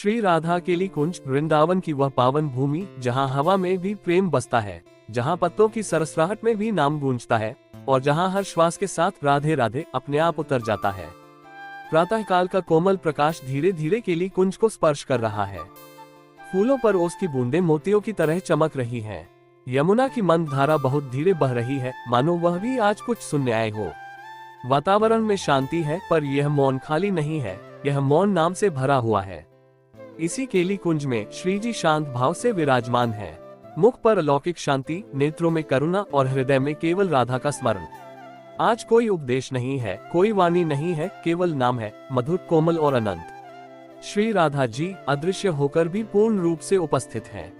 श्री राधा केली कुंज वृंदावन की वह पावन भूमि जहाँ हवा में भी प्रेम बसता है, जहाँ पत्तों की सरसराहट में भी नाम गूंजता है और जहाँ हर श्वास के साथ राधे राधे अपने आप उतर जाता है। प्रातः काल का कोमल प्रकाश धीरे धीरे केली कुंज को स्पर्श कर रहा है। फूलों पर ओस की बूंदें मोतियों की तरह चमक रही हैं। यमुना की मंद धारा बहुत धीरे बह रही है, मानो वह भी आज कुछ सुनने आए हो। वातावरण में शांति है, पर यह मौन खाली नहीं है, यह मौन नाम से भरा हुआ है। इसी केली कुंज में श्री जी शांत भाव से विराजमान है। मुख पर अलौकिक शांति, नेत्रों में करुणा और हृदय में केवल राधा का स्मरण। आज कोई उपदेश नहीं है, कोई वाणी नहीं है, केवल नाम है, मधुर, कोमल और अनंत। श्री राधा जी अदृश्य होकर भी पूर्ण रूप से उपस्थित हैं।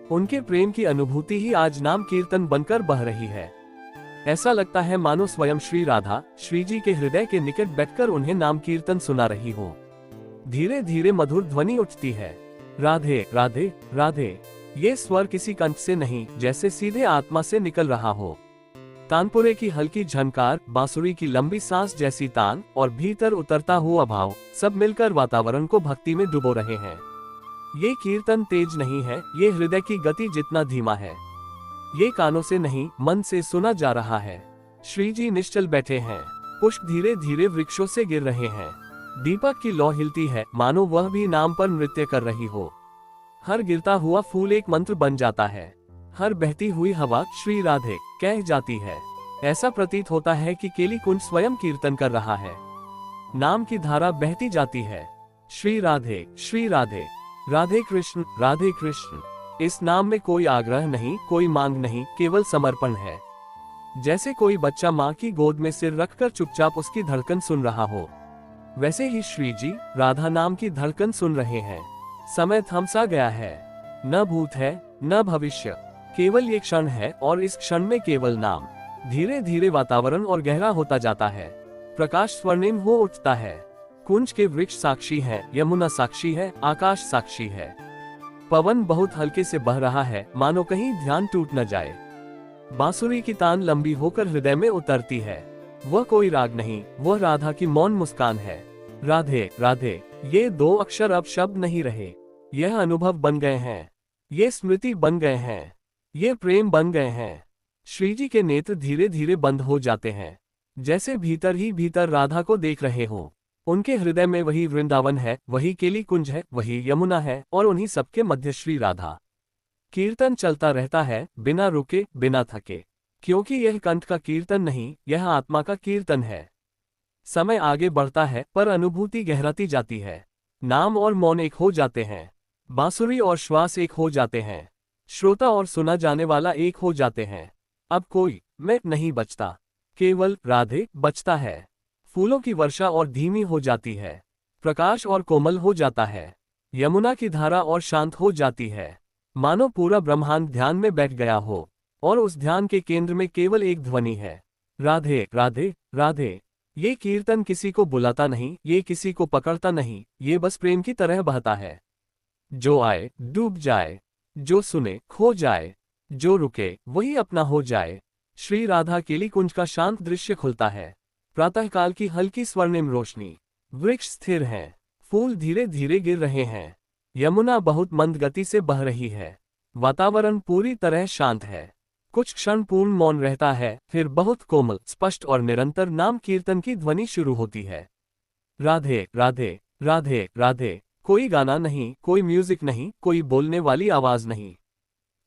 उनके प्रेम की अनुभूति ही आज नाम कीर्तन बनकर बह रही है। ऐसा लगता है मानो स्वयं श्री राधा श्री जी के हृदय के निकट बैठकर उन्हें नाम कीर्तन सुना रही हो। धीरे धीरे मधुर ध्वनि उठती है, राधे राधे राधे। ये स्वर किसी कंठ से नहीं, जैसे सीधे आत्मा से निकल रहा हो। तानपुरे की हल्की झनकार, बांसुरी की लंबी सांस जैसी तान और भीतर उतरता हुआ भाव, सब मिलकर वातावरण को भक्ति में डुबो रहे हैं। ये कीर्तन तेज नहीं है, ये हृदय की गति जितना धीमा है। ये कानों से नहीं, मन से सुना जा रहा है। श्री जी निश्चल बैठे हैं, पुष्प धीरे धीरे वृक्षों से गिर रहे हैं। दीपक की लौ हिलती है, मानो वह भी नाम पर नृत्य कर रही हो। हर गिरता हुआ फूल एक मंत्र बन जाता है, हर बहती हुई हवा श्री राधे कह जाती है। ऐसा प्रतीत होता है कि केली कुंज स्वयं कीर्तन कर रहा है। नाम की धारा बहती जाती है, श्री राधे श्री राधे, राधे कृष्ण राधे कृष्ण। इस नाम में कोई आग्रह नहीं, कोई मांग नहीं, केवल समर्पण है। जैसे कोई बच्चा माँ की गोद में सिर रखकर चुपचाप उसकी धड़कन सुन रहा हो, वैसे ही श्री जी राधा नाम की धड़कन सुन रहे हैं। समय थम सा गया है, न भूत है न भविष्य, केवल ये क्षण है और इस क्षण में केवल नाम। धीरे धीरे वातावरण और गहरा होता जाता है, प्रकाश स्वर्णिम हो उठता है। कुंज के वृक्ष साक्षी हैं, यमुना साक्षी है, आकाश साक्षी है। पवन बहुत हल्के से बह रहा है, मानो कहीं ध्यान टूट न जाए। बांसुरी की तान लंबी होकर हृदय में उतरती है। वह कोई राग नहीं, वह राधा की मौन मुस्कान है। राधे राधे, ये दो अक्षर अब शब्द नहीं रहे, यह अनुभव बन गए हैं, ये स्मृति बन गए हैं, ये प्रेम बन गए हैं। श्री जी के नेत्र धीरे धीरे बंद हो जाते हैं, जैसे भीतर ही भीतर राधा को देख रहे हो। उनके हृदय में वही वृंदावन है, वही केली कुंज है, वही यमुना है और उन्हीं सबके मध्य श्री राधा। कीर्तन चलता रहता है, बिना रुके बिना थके, क्योंकि यह कंठ का कीर्तन नहीं, यह आत्मा का कीर्तन है। समय आगे बढ़ता है, पर अनुभूति गहराती जाती है। नाम और मौन एक हो जाते हैं, बांसुरी और श्वास एक हो जाते हैं, श्रोता और सुना जाने वाला एक हो जाते हैं। अब कोई मैं नहीं बचता, केवल राधे बचता है। फूलों की वर्षा और धीमी हो जाती है, प्रकाश और कोमल हो जाता है। यमुना की धारा और शांत हो जाती है, मानो पूरा ब्रह्मांड ध्यान में बैठ गया हो और उस ध्यान के केंद्र में केवल एक ध्वनि है, राधे राधे राधे। ये कीर्तन किसी को बुलाता नहीं, ये किसी को पकड़ता नहीं, ये बस प्रेम की तरह बहता है। जो आए डूब जाए, जो सुने खो जाए, जो रुके वही अपना हो जाए। श्री राधा केली कुंज का शांत दृश्य खुलता है। प्रातःकाल की हल्की स्वर्णिम रोशनी, वृक्ष स्थिर हैं, फूल धीरे धीरे गिर रहे हैं, यमुना बहुत मंद गति से बह रही है। वातावरण पूरी तरह शांत है। कुछ क्षण पूर्ण मौन रहता है, फिर बहुत कोमल, स्पष्ट और निरंतर नाम कीर्तन की ध्वनि शुरू होती है, राधे राधे राधे राधे। कोई गाना नहीं, कोई म्यूजिक नहीं, कोई बोलने वाली आवाज नहीं,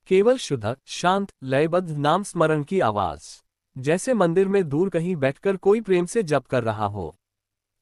केवल शुद्ध शांत लयबद्ध नाम स्मरण की आवाज, जैसे मंदिर में दूर कहीं बैठकर कोई प्रेम से जप कर रहा हो।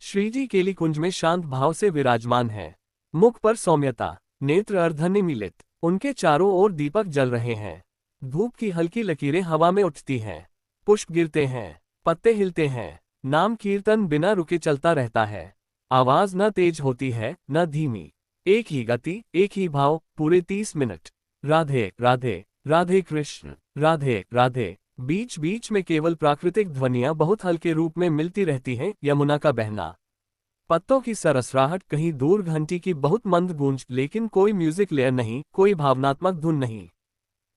श्री जी केली कुंज में शांत भाव से विराजमान है, मुख पर सौम्यता, नेत्र अर्धनिमीलित, उनके चारों ओर दीपक जल रहे हैं। धूप की हल्की लकीरें हवा में उठती हैं, पुष्प गिरते हैं, पत्ते हिलते हैं। नाम कीर्तन बिना रुके चलता रहता है। आवाज न तेज होती है न धीमी, एक ही गति, एक ही भाव, पूरे 30 मिनट। राधे राधे राधे कृष्ण राधे राधे। बीच बीच में केवल प्राकृतिक ध्वनियां बहुत हल्के रूप में मिलती रहती हैं। यमुना का बहना, पत्तों की सरसराहट, कहीं दूर घंटी की बहुत मंद गूंज, लेकिन कोई म्यूजिक लेयर नहीं, कोई भावनात्मक धुन नहीं।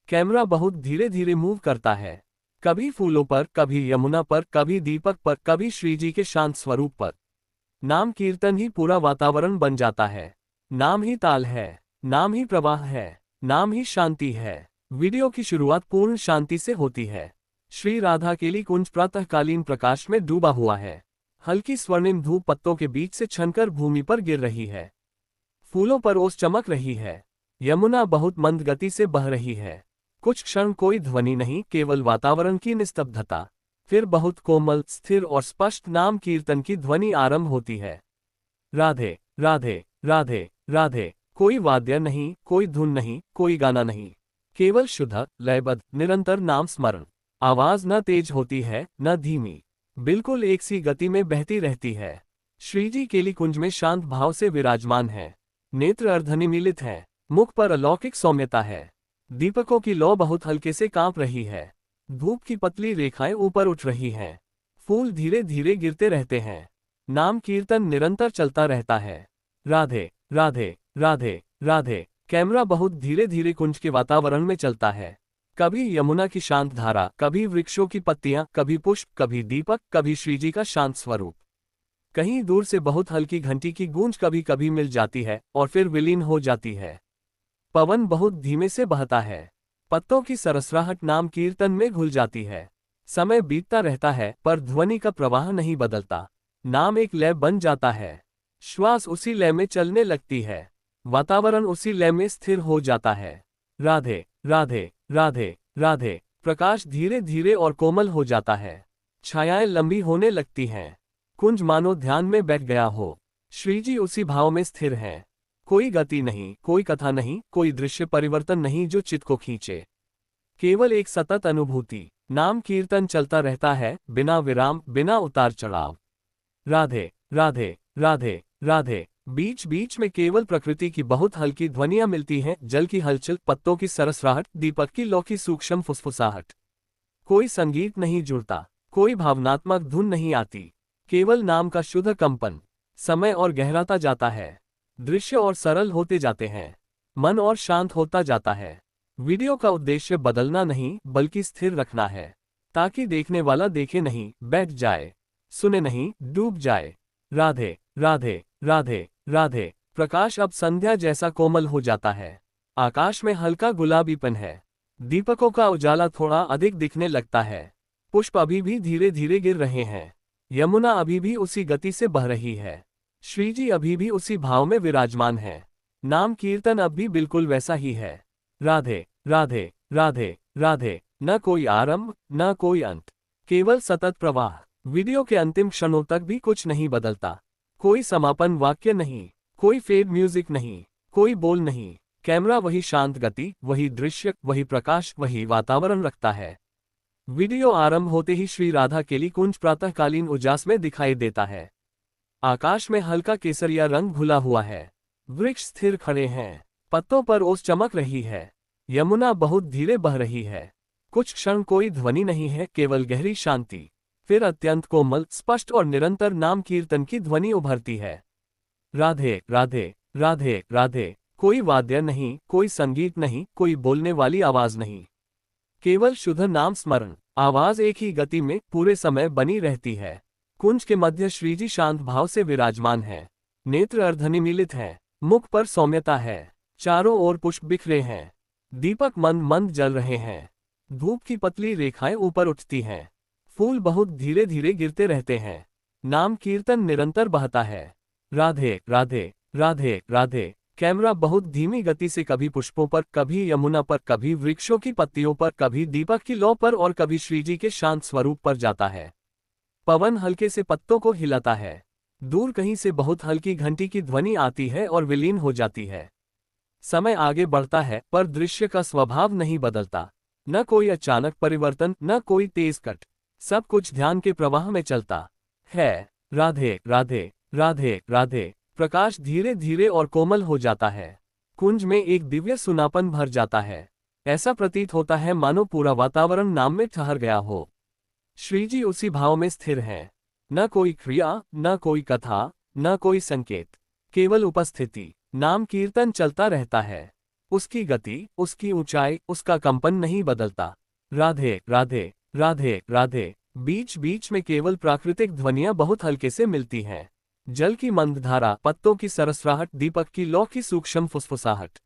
कैमरा बहुत धीरे धीरे मूव करता है, कभी फूलों पर, कभी यमुना पर, कभी दीपक पर, कभी श्री जी के शांत स्वरूप पर। नाम कीर्तन ही पूरा वातावरण बन जाता है। नाम ही ताल है, नाम ही प्रवाह है, नाम ही शांति है। वीडियो की शुरुआत पूर्ण शांति से होती है। श्री राधा केली कुंज प्रातःकालीन प्रकाश में डूबा हुआ है। हल्की स्वर्णिम धूप पत्तों के बीच से छनकर भूमि पर गिर रही है। फूलों पर ओस चमक रही है। यमुना बहुत मंद गति से बह रही है। कुछ क्षण कोई ध्वनि नहीं, केवल वातावरण की निस्तब्धता। फिर बहुत कोमल, स्थिर और स्पष्ट नाम कीर्तन की ध्वनि आरंभ होती है। राधे राधे राधे राधे। कोई वाद्य नहीं, कोई धुन नहीं, कोई गाना नहीं, केवल शुद्ध लयबद्ध निरंतर नाम स्मरण। आवाज न तेज होती है न धीमी, बिल्कुल एक सी गति में बहती रहती है। श्रीजी केली कुंज में शांत भाव से विराजमान है। नेत्र अर्धनिमीलित हैं, मुख पर अलौकिक सौम्यता है। दीपकों की लौ बहुत हल्के से कांप रही है। धूप की पतली रेखाएं ऊपर उठ रही हैं। फूल धीरे धीरे गिरते रहते हैं। नाम कीर्तन निरंतर चलता रहता है। राधे राधे राधे राधे। कैमरा बहुत धीरे धीरे कुंज के वातावरण में चलता है। कभी यमुना की शांत धारा, कभी वृक्षों की पत्तियां, कभी पुष्प, कभी दीपक, कभी श्रीजी का शांत स्वरूप। कहीं दूर से बहुत हल्की घंटी की गूंज कभी कभी मिल जाती है और फिर विलीन हो जाती है। पवन बहुत धीमे से बहता है। पत्तों की सरसराहट नाम कीर्तन में घुल जाती है। समय बीतता रहता है पर ध्वनि का प्रवाह नहीं बदलता। नाम एक लय बन जाता है। श्वास उसी लय में चलने लगती है। वातावरण उसी लय में स्थिर हो जाता है। राधे राधे राधे राधे। प्रकाश धीरे धीरे और कोमल हो जाता है। छायाएं लंबी होने लगती हैं। कुंज मानो ध्यान में बैठ गया हो। श्रीजी उसी भाव में स्थिर हैं। कोई गति नहीं, कोई कथा नहीं, कोई दृश्य परिवर्तन नहीं जो चित्त को खींचे। केवल एक सतत अनुभूति। नाम कीर्तन चलता रहता है, बिना विराम, बिना उतार चढ़ाव। राधे राधे राधे राधे। बीच बीच में केवल प्रकृति की बहुत हल्की ध्वनियां मिलती हैं, जल की हलचल, पत्तों की सरसराहट, दीपक की लौ की सूक्ष्म फुसफुसाहट। कोई संगीत नहीं जुड़ता, कोई भावनात्मक धुन नहीं आती, केवल नाम का शुद्ध कंपन। समय और गहराता जाता है। दृश्य और सरल होते जाते हैं। मन और शांत होता जाता है। वीडियो का उद्देश्य बदलना नहीं, बल्कि स्थिर रखना है, ताकि देखने वाला देखे नहीं, बैठ जाए, सुने नहीं, डूब जाए। राधे राधे राधे राधे। प्रकाश अब संध्या जैसा कोमल हो जाता है। आकाश में हल्का गुलाबीपन है। दीपकों का उजाला थोड़ा अधिक दिखने लगता है। पुष्प अभी भी धीरे धीरे गिर रहे हैं। यमुना अभी भी उसी गति से बह रही है। श्रीजी अभी भी उसी भाव में विराजमान है। नाम कीर्तन अब भी बिल्कुल वैसा ही है। राधे राधे राधे राधे। न कोई आरंभ, न कोई अंत, केवल सतत प्रवाह। वीडियो के अंतिम क्षणों तक भी कुछ नहीं बदलता। कोई समापन वाक्य नहीं, कोई फेड म्यूजिक नहीं, कोई बोल नहीं। कैमरा वही शांत गति, वही दृश्य, वही प्रकाश, वही वातावरण रखता है। वीडियो आरंभ होते ही श्री राधा केली कुंज प्रातःकालीन उजास में दिखाई देता है। आकाश में हल्का केसरिया रंग घुला हुआ है। वृक्ष स्थिर खड़े हैं। पत्तों पर ओस चमक रही है। यमुना बहुत धीरे बह रही है। कुछ क्षण कोई ध्वनि नहीं है, केवल गहरी शांति। फिर अत्यंत कोमल, स्पष्ट और निरंतर नाम कीर्तन की ध्वनि उभरती है। राधे राधे राधे राधे। कोई वाद्य नहीं, कोई संगीत नहीं, कोई बोलने वाली आवाज नहीं, केवल शुद्ध नाम स्मरण। आवाज एक ही गति में पूरे समय बनी रहती है। कुंज के मध्य श्रीजी शांत भाव से विराजमान है। नेत्र अर्धनिमीलित हैं, मुख पर सौम्यता है। चारों ओर पुष्प बिखरे हैं। दीपक मंद मंद जल रहे हैं। धूप की पतली रेखाएं ऊपर उठती हैं। फूल बहुत धीरे धीरे गिरते रहते हैं। नाम कीर्तन निरंतर बहता है। राधे राधे राधे राधे। कैमरा बहुत धीमी गति से कभी पुष्पों पर, कभी यमुना पर, कभी वृक्षों की पत्तियों पर, कभी दीपक की लौ पर और कभी श्रीजी के शांत स्वरूप पर जाता है। पवन हल्के से पत्तों को हिलाता है। दूर कहीं से बहुत हल्की घंटी की ध्वनि आती है और विलीन हो जाती है। समय आगे बढ़ता है पर दृश्य का स्वभाव नहीं बदलता। न कोई अचानक परिवर्तन, न कोई तेज कट। सब कुछ ध्यान के प्रवाह में चलता है। राधे राधे राधे राधे। प्रकाश धीरे धीरे और कोमल हो जाता है। कुंज में एक दिव्य सुनापन भर जाता है। ऐसा प्रतीत होता है मानो पूरा वातावरण नाम में ठहर गया हो। श्रीजी उसी भाव में स्थिर हैं। न कोई क्रिया, न कोई कथा, न कोई संकेत, केवल उपस्थिति। नाम कीर्तन चलता रहता है। उसकी गति, उसकी ऊंचाई, उसका कंपन नहीं बदलता। राधे राधे राधे राधे। बीच बीच में केवल प्राकृतिक ध्वनियां बहुत हल्के से मिलती हैं। जल की मंद धारा, पत्तों की सरसराहट, दीपक की लौ की सूक्ष्म फुसफुसाहट।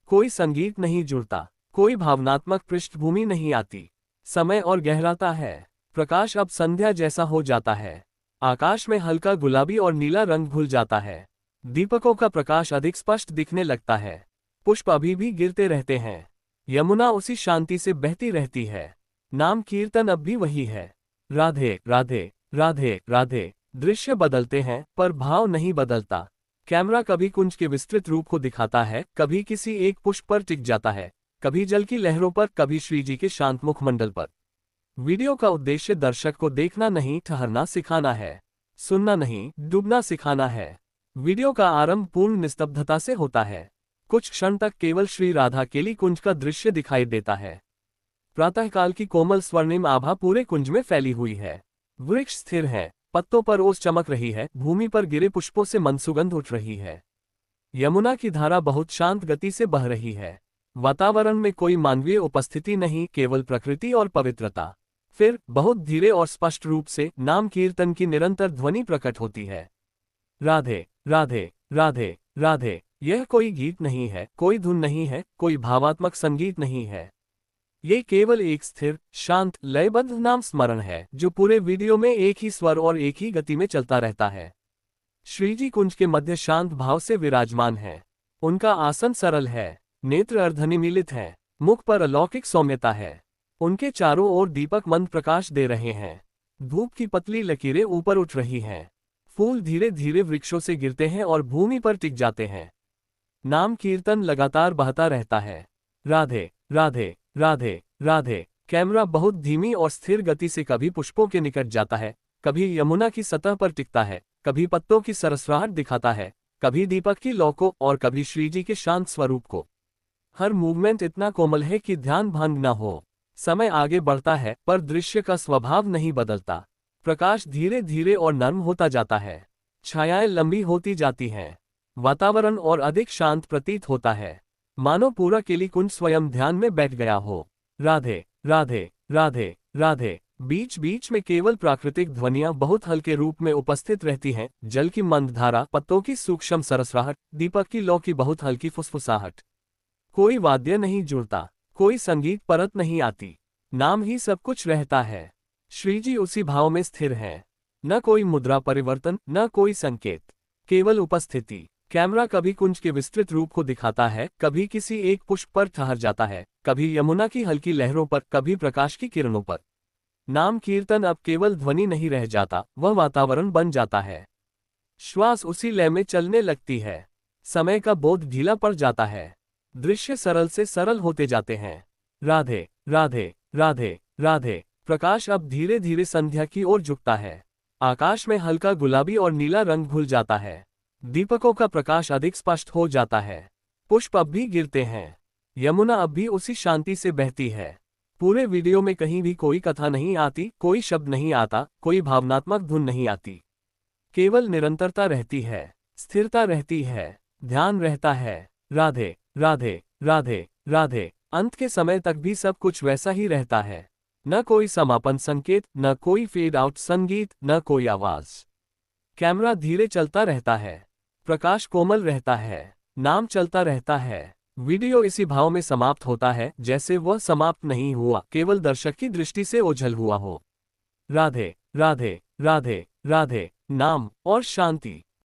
कोई संगीत नहीं जुड़ता, कोई भावनात्मक पृष्ठभूमि नहीं आती। समय और गहराता है। प्रकाश अब संध्या जैसा हो जाता है। आकाश में हल्का गुलाबी और नीला रंग घुल जाता है। दीपकों का प्रकाश अधिक स्पष्ट दिखने लगता है। पुष्प अभी भी गिरते रहते हैं। यमुना उसी शांति से बहती रहती है। नाम कीर्तन अब भी वही है। राधे राधे राधे राधे। दृश्य बदलते हैं पर भाव नहीं बदलता। कैमरा कभी कुंज के विस्तृत रूप को दिखाता है, कभी किसी एक पुष्प पर टिक जाता है, कभी जल की लहरों पर, कभी श्रीजी के शांत मुखमंडल पर। वीडियो का उद्देश्य दर्शक को देखना नहीं, ठहरना सिखाना है। सुनना नहीं, डूबना सिखाना है। वीडियो का आरंभ पूर्ण निस्तब्धता से होता है। कुछ क्षण तक केवल श्री राधा केली कुंज का दृश्य दिखाई देता है। प्रातःकाल की कोमल स्वर्णिम आभा पूरे कुंज में फैली हुई है। वृक्ष स्थिर है, पत्तों पर ओस चमक रही है, भूमि पर गिरे पुष्पों से मंद सुगंध उठ रही है। यमुना की धारा बहुत शांत गति से बह रही है। वातावरण में कोई मानवीय उपस्थिति नहीं, केवल प्रकृति और पवित्रता। फिर बहुत धीरे और स्पष्ट रूप से नाम कीर्तन की निरंतर ध्वनि प्रकट होती है। राधे राधे राधे राधे। यह कोई गीत नहीं है, कोई धुन नहीं है, कोई भावात्मक संगीत नहीं है। ये केवल एक स्थिर, शांत, लयबद्ध नाम स्मरण है जो पूरे वीडियो में एक ही स्वर और एक ही गति में चलता रहता है। श्रीजी कुंज के मध्य शांत भाव से विराजमान है। उनका आसन सरल है, नेत्र अर्धनिमीलित हैं, मुख पर अलौकिक सौम्यता है। उनके चारों ओर दीपक मंद प्रकाश दे रहे हैं। धूप की पतली लकीरें ऊपर उठ रही हैं। फूल धीरे धीरे वृक्षों से गिरते हैं और भूमि पर टिक जाते हैं। नाम कीर्तन लगातार बहता रहता है। राधे राधे राधे राधे। कैमरा बहुत धीमी और स्थिर गति से कभी पुष्पों के निकट जाता है, कभी यमुना की सतह पर टिकता है, कभी पत्तों की सरसराहट दिखाता है, कभी दीपक की लौ को और कभी श्रीजी के शांत स्वरूप को। हर मूवमेंट इतना कोमल है कि ध्यान भंग न हो। समय आगे बढ़ता है पर दृश्य का स्वभाव नहीं बदलता। प्रकाश धीरे धीरे और नर्म होता जाता है। छायाएं लंबी होती जाती हैं। वातावरण और अधिक शांत प्रतीत होता है, मानो पूरा केली कुंज स्वयं ध्यान में बैठ गया हो। राधे राधे राधे राधे। बीच बीच में केवल प्राकृतिक ध्वनियां बहुत हल्के रूप में उपस्थित रहती हैं। जल की मंद धारा, पत्तों की सूक्ष्म सरसराहट, दीपक की लौ की बहुत हल्की फुसफुसाहट। कोई वाद्य नहीं जुड़ता, कोई संगीत परत नहीं आती। नाम ही सब कुछ रहता है। श्रीजी उसी भाव में स्थिर हैं। न कोई मुद्रा परिवर्तन, न कोई संकेत, केवल उपस्थिति। कैमरा कभी कुंज के विस्तृत रूप को दिखाता है, कभी किसी एक पुष्प पर ठहर जाता है, कभी यमुना की हल्की लहरों पर, कभी प्रकाश की किरणों पर। नाम कीर्तन अब केवल ध्वनि नहीं रह जाता, वह वातावरण बन जाता है। श्वास उसी लय में चलने लगती है। समय का बोध ढीला पड़ जाता है। दृश्य सरल से सरल होते जाते हैं। राधे राधे राधे राधे। प्रकाश अब धीरे धीरे संध्या की ओर झुकता है। आकाश में हल्का गुलाबी और नीला रंग घुल जाता है। दीपकों का प्रकाश अधिक स्पष्ट हो जाता है। पुष्प अब भी गिरते हैं। यमुना अब भी उसी शांति से बहती है। पूरे वीडियो में कहीं भी कोई कथा नहीं आती, कोई शब्द नहीं आता, कोई भावनात्मक धुन नहीं आती। केवल निरंतरता रहती है, स्थिरता रहती है, ध्यान रहता है। राधे राधे राधे राधे। अंत के समय तक भी सब कुछ वैसा ही रहता है। न कोई समापन संकेत, न कोई फेड आउट संगीत, न कोई आवाज। कैमरा धीरे चलता रहता है। प्रकाश कोमल रहता है। नाम चलता रहता है। वीडियो इसी भाव में समाप्त होता है जैसे वह समाप्त नहीं हुआ, केवल दर्शक की दृष्टि से ओझल हुआ हो। राधे राधे राधे राधे। नाम और शांति।